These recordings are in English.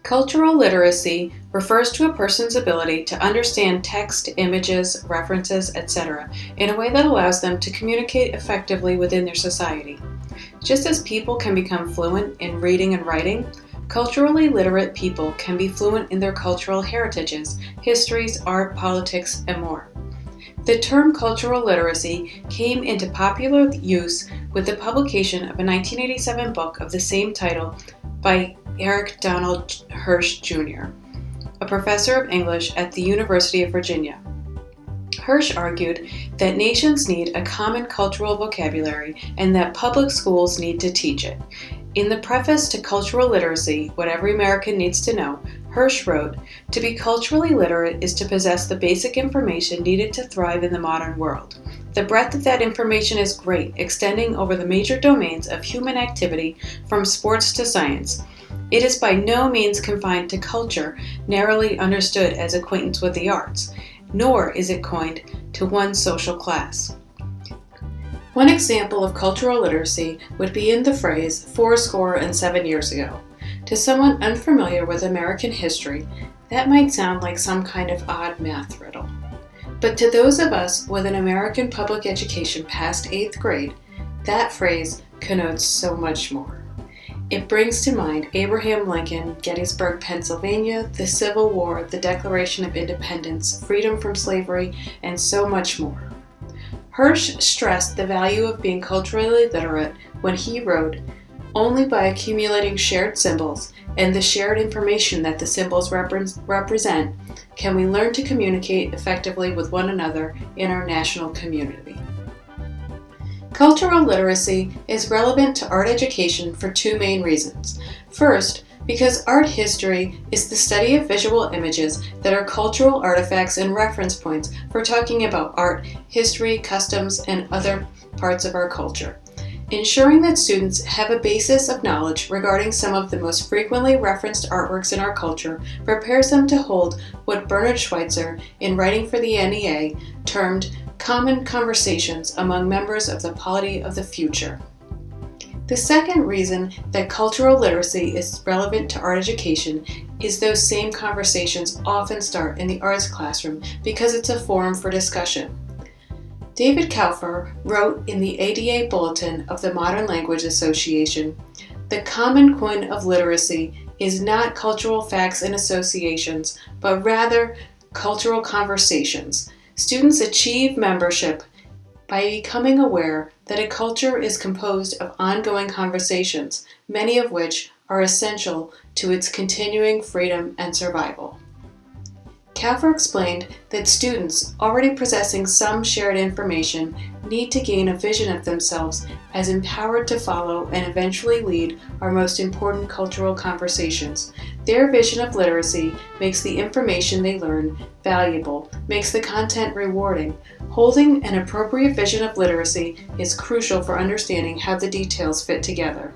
Cultural literacy refers to a person's ability to understand text, images, references, etc. in a way that allows them to communicate effectively within their society. Just as people can become fluent in reading and writing, culturally literate people can be fluent in their cultural heritages, histories, art, politics, and more. The term cultural literacy came into popular use with the publication of a 1987 book of the same title by Eric Donald Hirsch Jr., a professor of English at the University of Virginia. Hirsch argued that nations need a common cultural vocabulary and that public schools need to teach it. In the preface to Cultural Literacy, What Every American Needs to Know, Hirsch wrote, "To be culturally literate is to possess the basic information needed to thrive in the modern world. The breadth of that information is great, extending over the major domains of human activity from sports to science. It is by no means confined to culture, narrowly understood as acquaintance with the arts, nor is it coined to one social class." One example of cultural literacy would be in the phrase 7 years ago. To someone unfamiliar with American history, that might sound like some kind of odd math riddle. But to those of us with an American public education past 8th grade, that phrase connotes so much more. It brings to mind Abraham Lincoln, Gettysburg, Pennsylvania, the Civil War, the Declaration of Independence, freedom from slavery, and so much more. Hirsch stressed the value of being culturally literate when he wrote, "Only by accumulating shared symbols and the shared information that the symbols represent can we learn to communicate effectively with one another in our national community." Cultural literacy is relevant to art education for two main reasons. First, because art history is the study of visual images that are cultural artifacts and reference points for talking about art, history, customs, and other parts of our culture. Ensuring that students have a basis of knowledge regarding some of the most frequently referenced artworks in our culture prepares them to hold what Bernard Schweitzer, in writing for the NEA, termed common conversations among members of the polity of the future. The second reason that cultural literacy is relevant to art education is those same conversations often start in the arts classroom because it's a forum for discussion. David Kaufer wrote in the ADA Bulletin of the Modern Language Association, "The common coin of literacy is not cultural facts and associations, but rather cultural conversations. Students achieve membership by becoming aware that a culture is composed of ongoing conversations, many of which are essential to its continuing freedom and survival." Kaufer explained that students, already possessing some shared information, need to gain a vision of themselves as empowered to follow and eventually lead our most important cultural conversations. Their vision of literacy makes the information they learn valuable, makes the content rewarding. Holding an appropriate vision of literacy is crucial for understanding how the details fit together.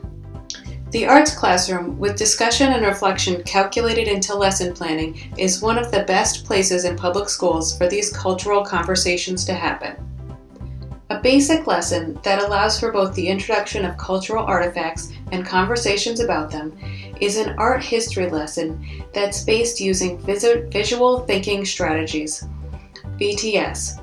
The arts classroom, with discussion and reflection calculated into lesson planning, is one of the best places in public schools for these cultural conversations to happen. A basic lesson that allows for both the introduction of cultural artifacts and conversations about them is an art history lesson that's based using visual thinking strategies, VTS.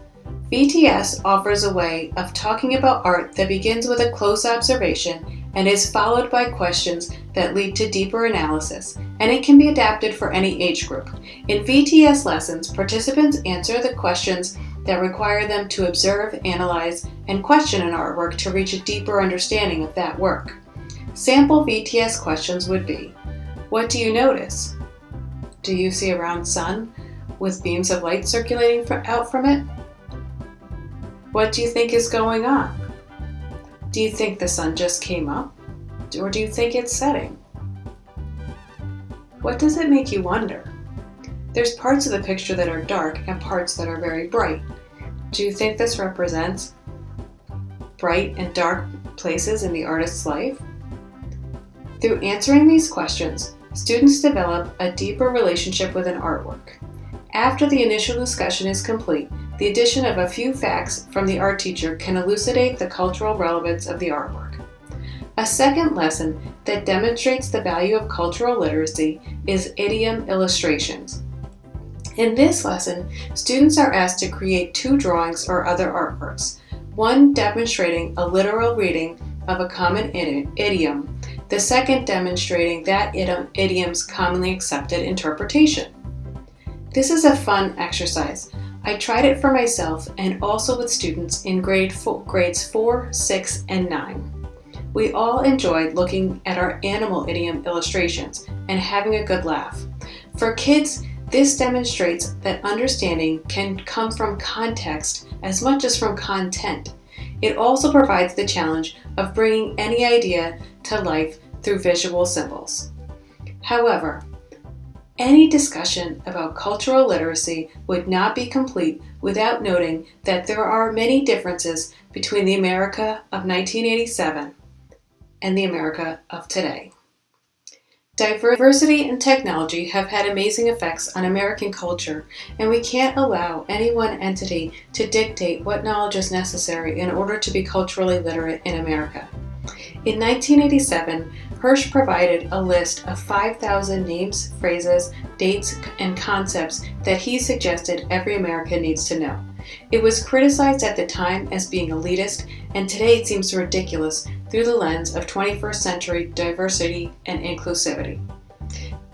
VTS offers a way of talking about art that begins with a close observation and is followed by questions that lead to deeper analysis, and it can be adapted for any age group. In VTS lessons, participants answer the questions that require them to observe, analyze, and question an artwork to reach a deeper understanding of that work. Sample VTS questions would be, what do you notice? Do you see a round sun with beams of light circulating out from it? What do you think is going on? Do you think the sun just came up? Or do you think it's setting? What does it make you wonder? There's parts of the picture that are dark and parts that are very bright. Do you think this represents bright and dark places in the artist's life? Through answering these questions, students develop a deeper relationship with an artwork. After the initial discussion is complete, the addition of a few facts from the art teacher can elucidate the cultural relevance of the artwork. A second lesson that demonstrates the value of cultural literacy is idiom illustrations. In this lesson, students are asked to create 2 drawings or other artworks, one demonstrating a literal reading of a common idiom, the second demonstrating that idiom's commonly accepted interpretation. This is a fun exercise. I tried it for myself and also with students in grades 4, 6, and 9. We all enjoyed looking at our animal idiom illustrations and having a good laugh. For kids, this demonstrates that understanding can come from context as much as from content. It also provides the challenge of bringing any idea to life through visual symbols. However, any discussion about cultural literacy would not be complete without noting that there are many differences between the America of 1987 and the America of today. Diversity and technology have had amazing effects on American culture, and we can't allow any one entity to dictate what knowledge is necessary in order to be culturally literate in America. In 1987, Hirsch provided a list of 5,000 names, phrases, dates, and concepts that he suggested every American needs to know. It was criticized at the time as being elitist, and today it seems ridiculous through the lens of 21st century diversity and inclusivity.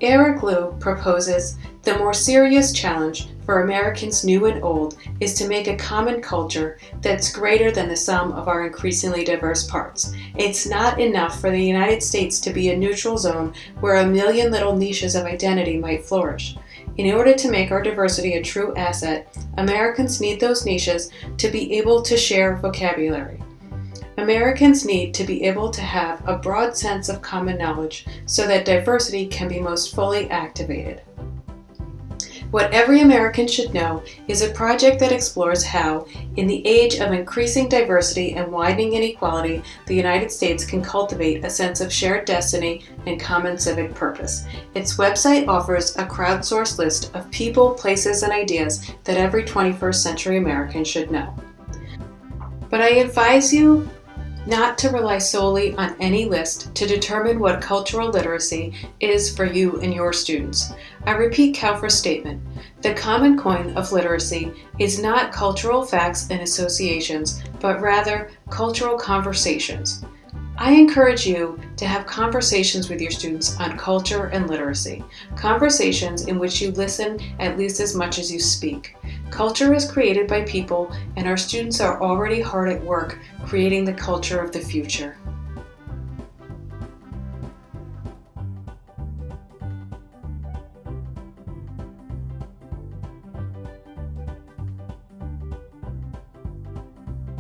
Eric Liu proposes the more serious challenge for Americans new and old is to make a common culture that's greater than the sum of our increasingly diverse parts. It's not enough for the United States to be a neutral zone where a million little niches of identity might flourish. In order to make our diversity a true asset, Americans need those niches to be able to share vocabulary. Americans need to be able to have a broad sense of common knowledge so that diversity can be most fully activated. What Every American Should Know is a project that explores how, in the age of increasing diversity and widening inequality, the United States can cultivate a sense of shared destiny and common civic purpose. Its website offers a crowdsourced list of people, places, and ideas that every 21st century American should know. But I advise you not to rely solely on any list to determine what cultural literacy is for you and your students. I repeat Kauffer's statement: the common coin of literacy is not cultural facts and associations, but rather cultural conversations. I encourage you to have conversations with your students on culture and literacy, conversations in which you listen at least as much as you speak. Culture is created by people, and our students are already hard at work creating the culture of the future.